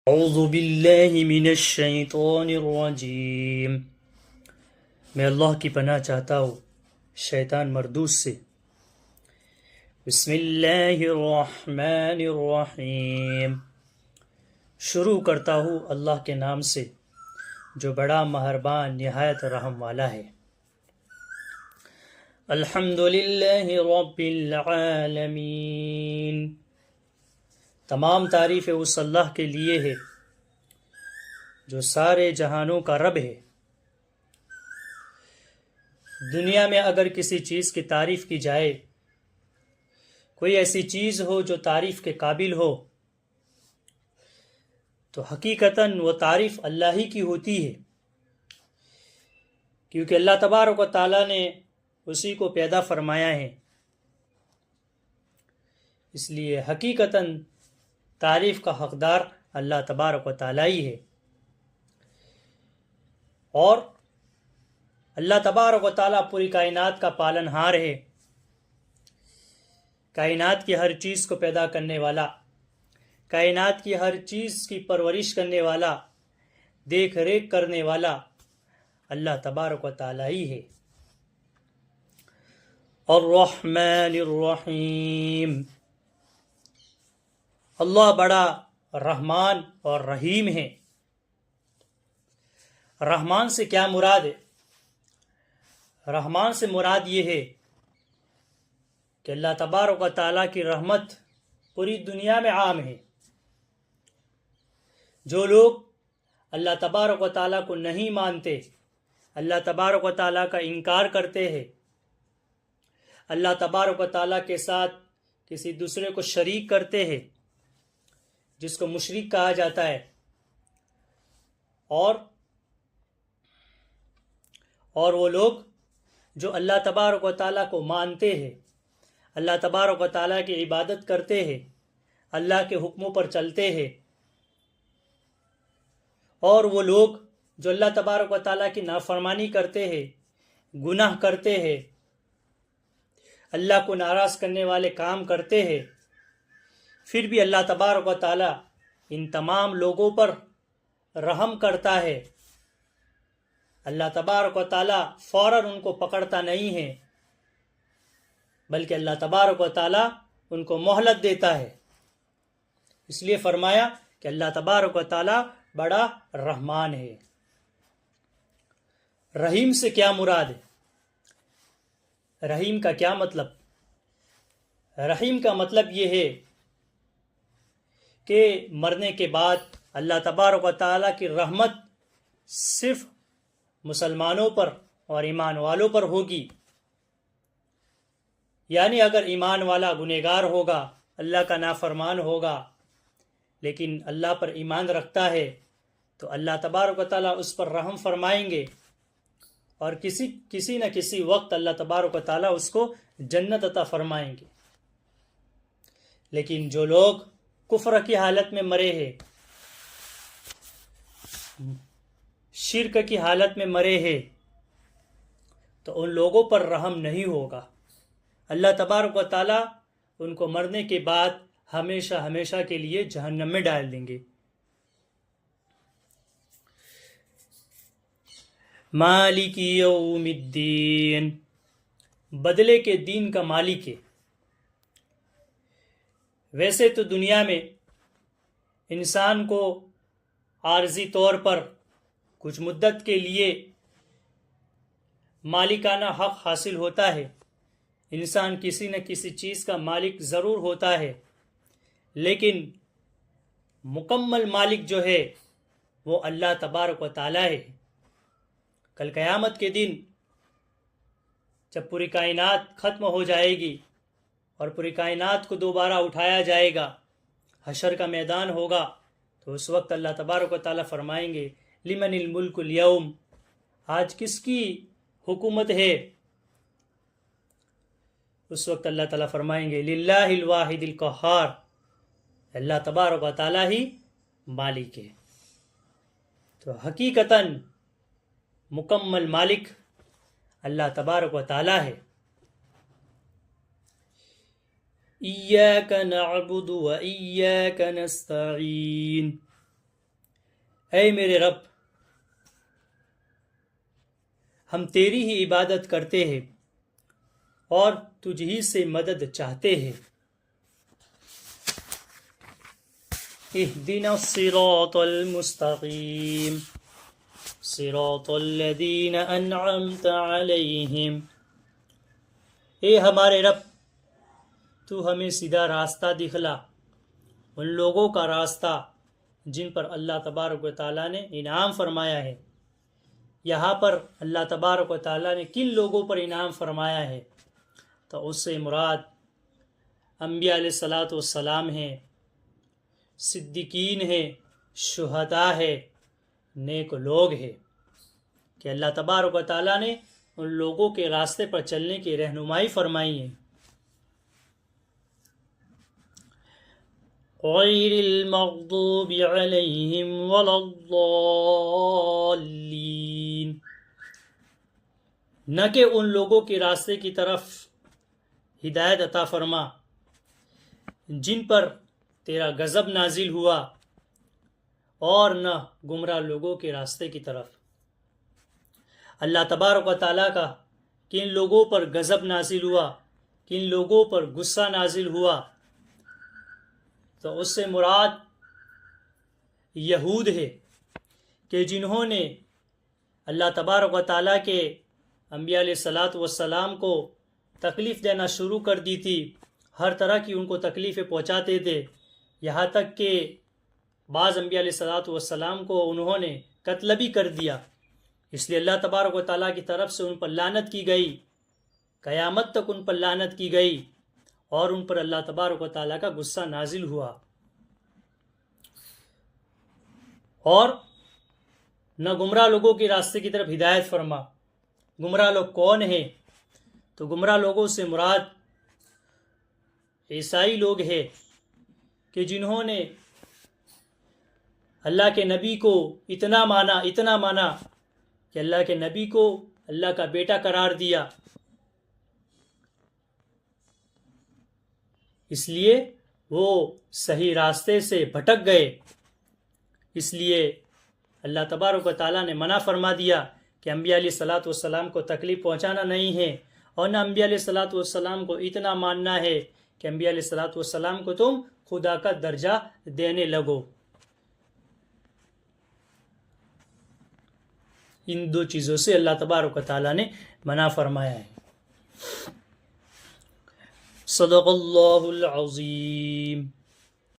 اعوذ باللہ من الشیطان الرجیم، میں اللہ کی پناہ چاہتا ہوں شیطان مردود سے۔ بسم اللہ الرحمن الرحیم، شروع کرتا ہوں اللہ کے نام سے جو بڑا مہربان نہایت رحم والا ہے۔ الحمد للہ رب العالمین، تمام تعریفیں اس اللہ کے لیے ہے جو سارے جہانوں کا رب ہے۔ دنیا میں اگر کسی چیز کی تعریف کی جائے، کوئی ایسی چیز ہو جو تعریف کے قابل ہو، تو حقیقتاً وہ تعریف اللہ ہی کی ہوتی ہے، کیونکہ اللہ تبارک و تعالیٰ نے اسی کو پیدا فرمایا ہے۔ اس لیے حقیقتاً تعریف کا حقدار اللہ تبارک و تعالیٰ ہی ہے، اور اللہ تبارک و تعالیٰ پوری کائنات کا پالن ہار ہے، کائنات کی ہر چیز کو پیدا کرنے والا، کائنات کی ہر چیز کی پرورش کرنے والا، دیکھ ریکھ کرنے والا اللہ تبارک و تعالیٰ ہی ہے۔ الرحمن الرحیم، اللہ بڑا رحمان اور رحیم ہے۔ رحمان سے کیا مراد ہے؟ رحمان سے مراد یہ ہے کہ اللہ تبارک و تعالیٰ کی رحمت پوری دنیا میں عام ہے۔ جو لوگ اللہ تبارک و تعالیٰ کو نہیں مانتے، اللہ تبارک و تعالیٰ کا انکار کرتے ہیں، اللہ تبارک و تعالیٰ کے ساتھ کسی دوسرے کو شریک کرتے ہیں، جس کو مشرک کہا جاتا ہے، اور وہ لوگ جو اللہ تبارک و تعالیٰ کو مانتے ہیں، اللہ تبارک و تعالیٰ کی عبادت کرتے ہیں، اللہ کے حکموں پر چلتے ہیں، اور وہ لوگ جو اللہ تبارک و تعالیٰ کی نافرمانی کرتے ہیں، گناہ کرتے ہیں، اللہ کو ناراض کرنے والے کام کرتے ہیں، پھر بھی اللہ تبارک و تعالیٰ ان تمام لوگوں پر رحم کرتا ہے۔ اللہ تبارک و تعالیٰ فوراً ان کو پکڑتا نہیں ہے، بلکہ اللہ تبارک و تعالیٰ ان کو مہلت دیتا ہے۔ اس لیے فرمایا کہ اللہ تبارک و تعالیٰ بڑا رحمان ہے۔ رحیم سے کیا مراد ہے؟ رحیم کا کیا مطلب؟ رحیم کا مطلب یہ ہے کہ مرنے کے بعد اللہ تبارک و تعالیٰ کی رحمت صرف مسلمانوں پر اور ایمان والوں پر ہوگی۔ یعنی اگر ایمان والا گنہگار ہوگا، اللہ کا نافرمان ہوگا، لیکن اللہ پر ایمان رکھتا ہے، تو اللہ تبارک و تعالیٰ اس پر رحم فرمائیں گے، اور کسی نہ کسی وقت اللہ تبارک و تعالیٰ اس کو جنت عطا فرمائیں گے۔ لیکن جو لوگ کفر کی حالت میں مرے ہیں، شرک کی حالت میں مرے ہیں، تو ان لوگوں پر رحم نہیں ہوگا۔ اللہ تبارک و تعالیٰ ان کو مرنے کے بعد ہمیشہ ہمیشہ کے لیے جہنم میں ڈال دیں گے۔ مالک یوم الدین، بدلے کے دین کا مالک ہے۔ ویسے تو دنیا میں انسان کو عارضی طور پر کچھ مدت کے لیے مالکانہ حق حاصل ہوتا ہے، انسان کسی نہ کسی چیز کا مالک ضرور ہوتا ہے، لیکن مکمل مالک جو ہے وہ اللہ تبارک و تعالیٰ ہے۔ کل قیامت کے دن جب پوری کائنات ختم ہو جائے گی اور پوری کائنات کو دوبارہ اٹھایا جائے گا، حشر کا میدان ہوگا، تو اس وقت اللہ تبارک و تعالیٰ فرمائیں گے لمن الملک اليوم، آج کس کی حکومت ہے؟ اس وقت اللہ تعالیٰ فرمائیں گے للہ الواحد القہار، اللہ تبارک و تعالیٰ ہی مالک ہے۔ تو حقیقتاً مکمل مالک اللہ تبارک و تعالیٰ ہے۔ ایاک نعبد و ایاک نستعین، اے میرے رب ہم تیری ہی عبادت کرتے ہیں اور تجھ ہی سے مدد چاہتے ہیں. اهدنا الصراط المستقیم صراط الذین انعمت علیہم. اے ہمارے رب تو ہمیں سیدھا راستہ دکھلا، ان لوگوں کا راستہ جن پر اللہ تبارک و تعالیٰ نے انعام فرمایا ہے. یہاں پر اللہ تبارک و تعالیٰ نے کن لوگوں پر انعام فرمایا ہے؟ تو اس سے مراد انبیاء علیہ الصلاۃ والسلام ہیں، صدیقین ہیں، شہداء ہے، نیک لوگ ہیں، کہ اللہ تبارک و تعالیٰ نے ان لوگوں کے راستے پر چلنے کی رہنمائی فرمائی ہے. غیر المغضوب علیہم ولا الضالین، نہ کہ ان لوگوں کے راستے کی طرف ہدایت عطا فرما جن پر تیرا غضب نازل ہوا، اور نہ گمراہ لوگوں کے راستے کی طرف. اللہ تبارک و تعالیٰ کا کن لوگوں پر غضب نازل ہوا، کن لوگوں پر غصہ نازل ہوا، تو اس سے مراد یہود ہے کہ جنہوں نے اللہ تبارک و تعالیٰ کے انبیاء علیہ الصلاۃ والسلام کو تکلیف دینا شروع کر دی تھی. ہر طرح کی ان کو تکلیفیں پہنچاتے تھے، یہاں تک کہ بعض انبیاء علیہ الصلاۃ والسلام کو انہوں نے قتل بھی کر دیا. اس لیے اللہ تبارک و تعالیٰ کی طرف سے ان پر لعنت کی گئی، قیامت تک ان پر لعنت کی گئی، اور ان پر اللہ تبارک و تعالیٰ کا غصہ نازل ہوا. اور نہ گمراہ لوگوں کے راستے کی طرف ہدایت فرما. گمراہ لوگ کون ہیں؟ تو گمراہ لوگوں سے مراد عیسائی لوگ ہیں کہ جنہوں نے اللہ کے نبی کو اتنا مانا کہ اللہ کے نبی کو اللہ کا بیٹا قرار دیا. اس لیے وہ صحیح راستے سے بھٹک گئے. اس لیے اللہ تبارک و تعالیٰ نے منع فرما دیا کہ انبیاء علیہ الصلاۃ والسلام کو تکلیف پہنچانا نہیں ہے، اور نہ انبیاء علیہ الصلاۃ والسلام کو اتنا ماننا ہے کہ انبیاء علیہ الصلاۃ والسلام کو تم خدا کا درجہ دینے لگو. ان دو چیزوں سے اللہ تبارک و تعالیٰ نے منع فرمایا ہے. صدق اللہ العظیم.